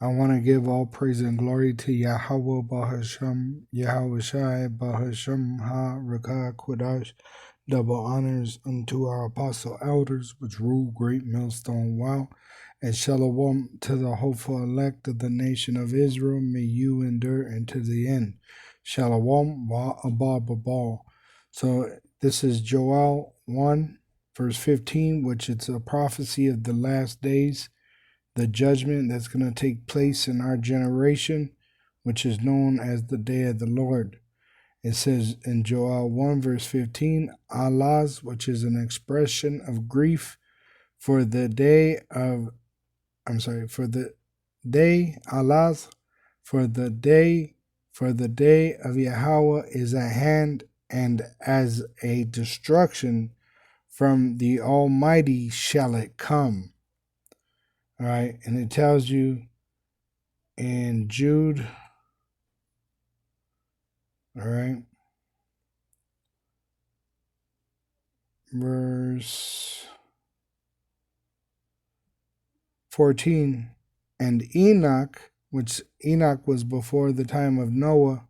I want to give all praise and glory to Yahweh Bahasham, Yahweh Shai Bahasham Ha Rakah Quadash. Double honors unto our apostle elders, which rule great millstone wow. And shalom to the hopeful elect of the nation of Israel. May you endure unto the end. Shalom wa abba babal. So this is Joel 1, verse 15, which it's a prophecy of the last days, the judgment that's going to take place in our generation, which is known as the day of the Lord. It says in Joel 1 verse 15, Allah's, which is an expression of grief for the day of, Allah's, for the day of Yahweh is at hand, and as a destruction from the Almighty shall it come. All right, and it tells you in Jude, all right, verse 14, and Enoch, which Enoch was before the time of Noah,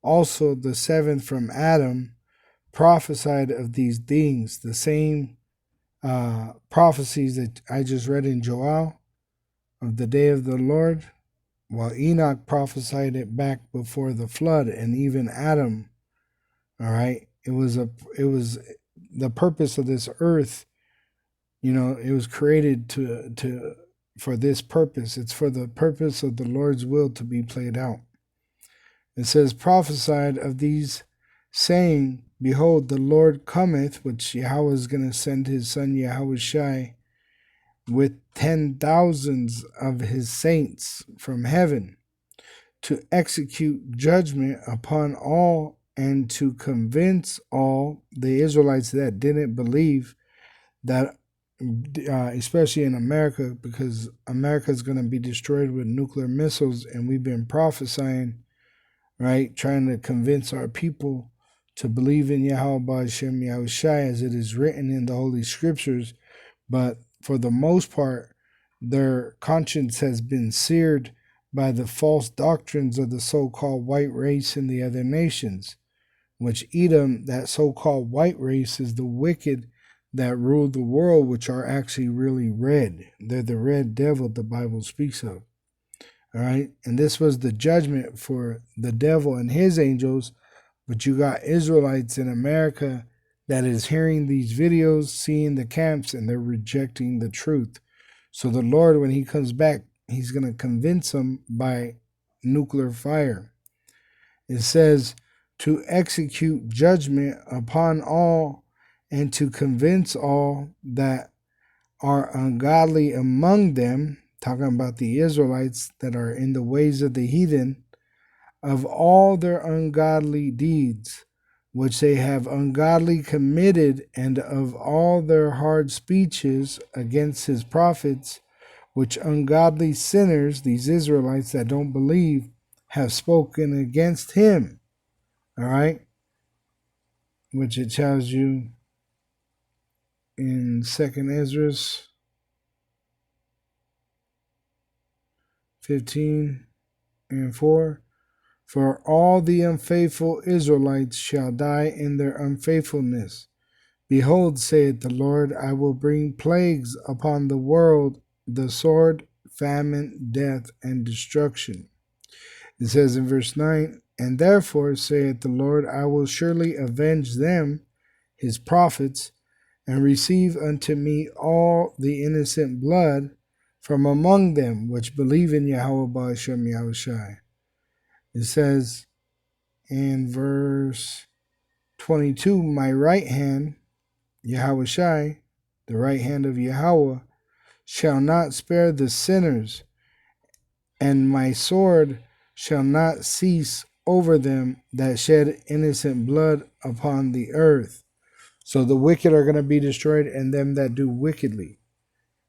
also the seventh from Adam, prophesied of these things, the same prophecies that I just read in Joel of the day of the Lord. While Enoch prophesied it back before the flood, and even Adam, all right, it was the purpose of this earth. You know, it was created for this purpose. It's for the purpose of the Lord's will to be played out. It says, prophesied of these, saying, behold, the Lord cometh, which Yahweh is going to send his son Yahweh Shai, with 10,000s of his saints from heaven, to execute judgment upon all, and to convince all the Israelites that didn't believe, that especially in America, because America is going to be destroyed with nuclear missiles, and we've been prophesying, right, trying to convince our people to believe in Yahweh Ba'ashem Yahweh Shai as it is written in the Holy Scriptures. But for the most part, their conscience has been seared by the false doctrines of the so-called white race and the other nations, which Edom, that so-called white race, is the wicked that rule the world, which are actually really red. They're the red devil the Bible speaks of. All right. And this was the judgment for the devil and his angels. But you got Israelites in America that is hearing these videos, seeing the camps, and they're rejecting the truth. So the Lord, when he comes back, he's going to convince them by nuclear fire. It says to execute judgment upon all, and to convince all that are ungodly among them, talking about the Israelites that are in the ways of the heathen, of all their ungodly deeds, which they have ungodly committed, and of all their hard speeches against his prophets, which ungodly sinners, these Israelites that don't believe, have spoken against him. All right? Which it tells you in 2nd Ezra 15 and 4. For all the unfaithful Israelites shall die in their unfaithfulness. Behold, saith the Lord, I will bring plagues upon the world, the sword, famine, death, and destruction. It says in verse 9, and therefore, saith the Lord, I will surely avenge them, his prophets, and receive unto me all the innocent blood from among them which believe in Yahweh Ba'ashem Yahweh Shai. It says in verse 22, my right hand, Yahweh Shai, the right hand of Yahweh, shall not spare the sinners, and my sword shall not cease over them that shed innocent blood upon the earth. So the wicked are going to be destroyed, and them that do wickedly.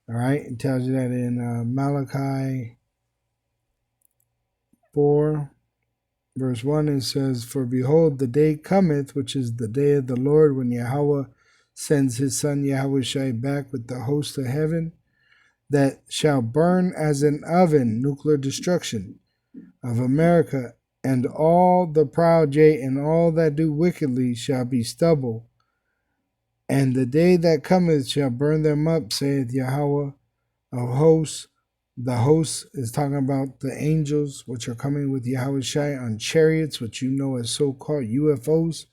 All right, it tells you that in Malachi 4, verse 1, it says, for behold, the day cometh, which is the day of the Lord, when Yahweh sends his son Yahweh Shai back with the host of heaven, that shall burn as an oven, nuclear destruction of America, and all the proud, yea, and all that do wickedly shall be stubble. And the day that cometh shall burn them up, saith Yahweh of hosts. The host is talking about the angels, which are coming with Yahweh Shai on chariots, which you know as so-called UFOs.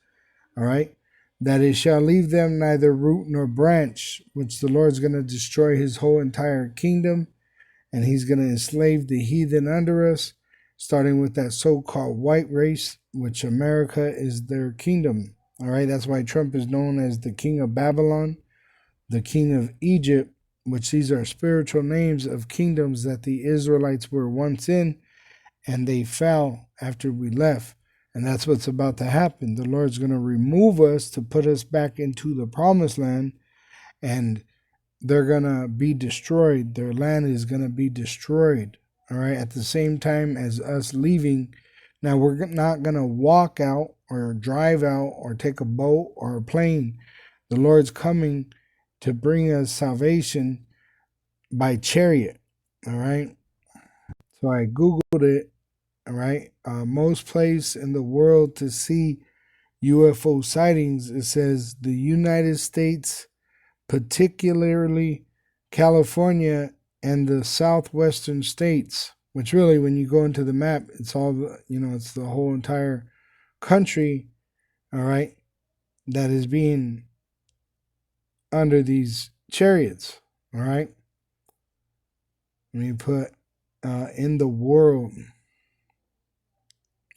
All right. That it shall leave them neither root nor branch, which the Lord's going to destroy his whole entire kingdom. And he's going to enslave the heathen under us, starting with that so-called white race, which America is their kingdom. All right. That's why Trump is known as the king of Babylon, the king of Egypt, which these are spiritual names of kingdoms that the Israelites were once in, and they fell after we left. And that's what's about to happen. The Lord's going to remove us to put us back into the promised land, and they're going to be destroyed. Their land is going to be destroyed, all right, at the same time as us leaving. Now, we're not going to walk out or drive out or take a boat or a plane. The Lord's coming to bring us salvation by chariot, all right? So I Googled it, all right? Most place in the world to see UFO sightings, it says the United States, particularly California and the southwestern states, which really, when you go into the map, it's all, it's the whole entire country, all right, that is being under these chariots, all right? Let me put in the world.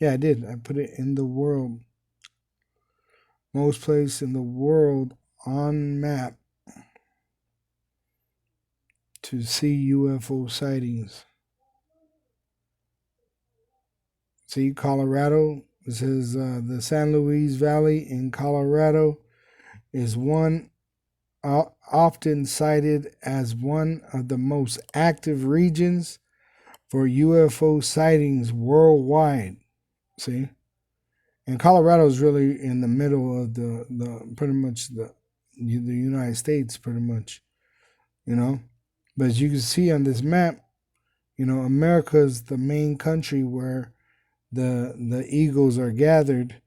Yeah, I did. I put it in the world. Most place in the world on map to see UFO sightings. See, Colorado. It says the San Luis Valley in Colorado is one often cited as one of the most active regions for UFO sightings worldwide. See? And Colorado is really in the middle of the pretty much the United States, pretty much, But as you can see on this map, America is the main country where the eagles are gathered,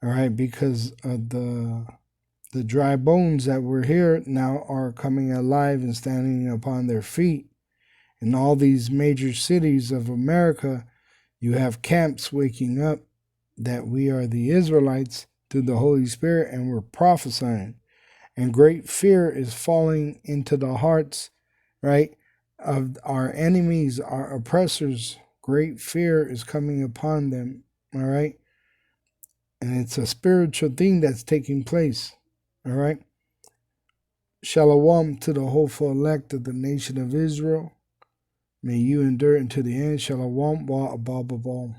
all right, because of the dry bones that were here now are coming alive and standing upon their feet. In all these major cities of America, you have camps waking up that we are the Israelites through the Holy Spirit, and we're prophesying. And great fear is falling into the hearts, right, of our enemies, our oppressors. Great fear is coming upon them, all right? And it's a spiritual thing that's taking place, all right? Shalom to the hopeful elect of the nation of Israel. May you endure unto the end. Shalom, wa above all.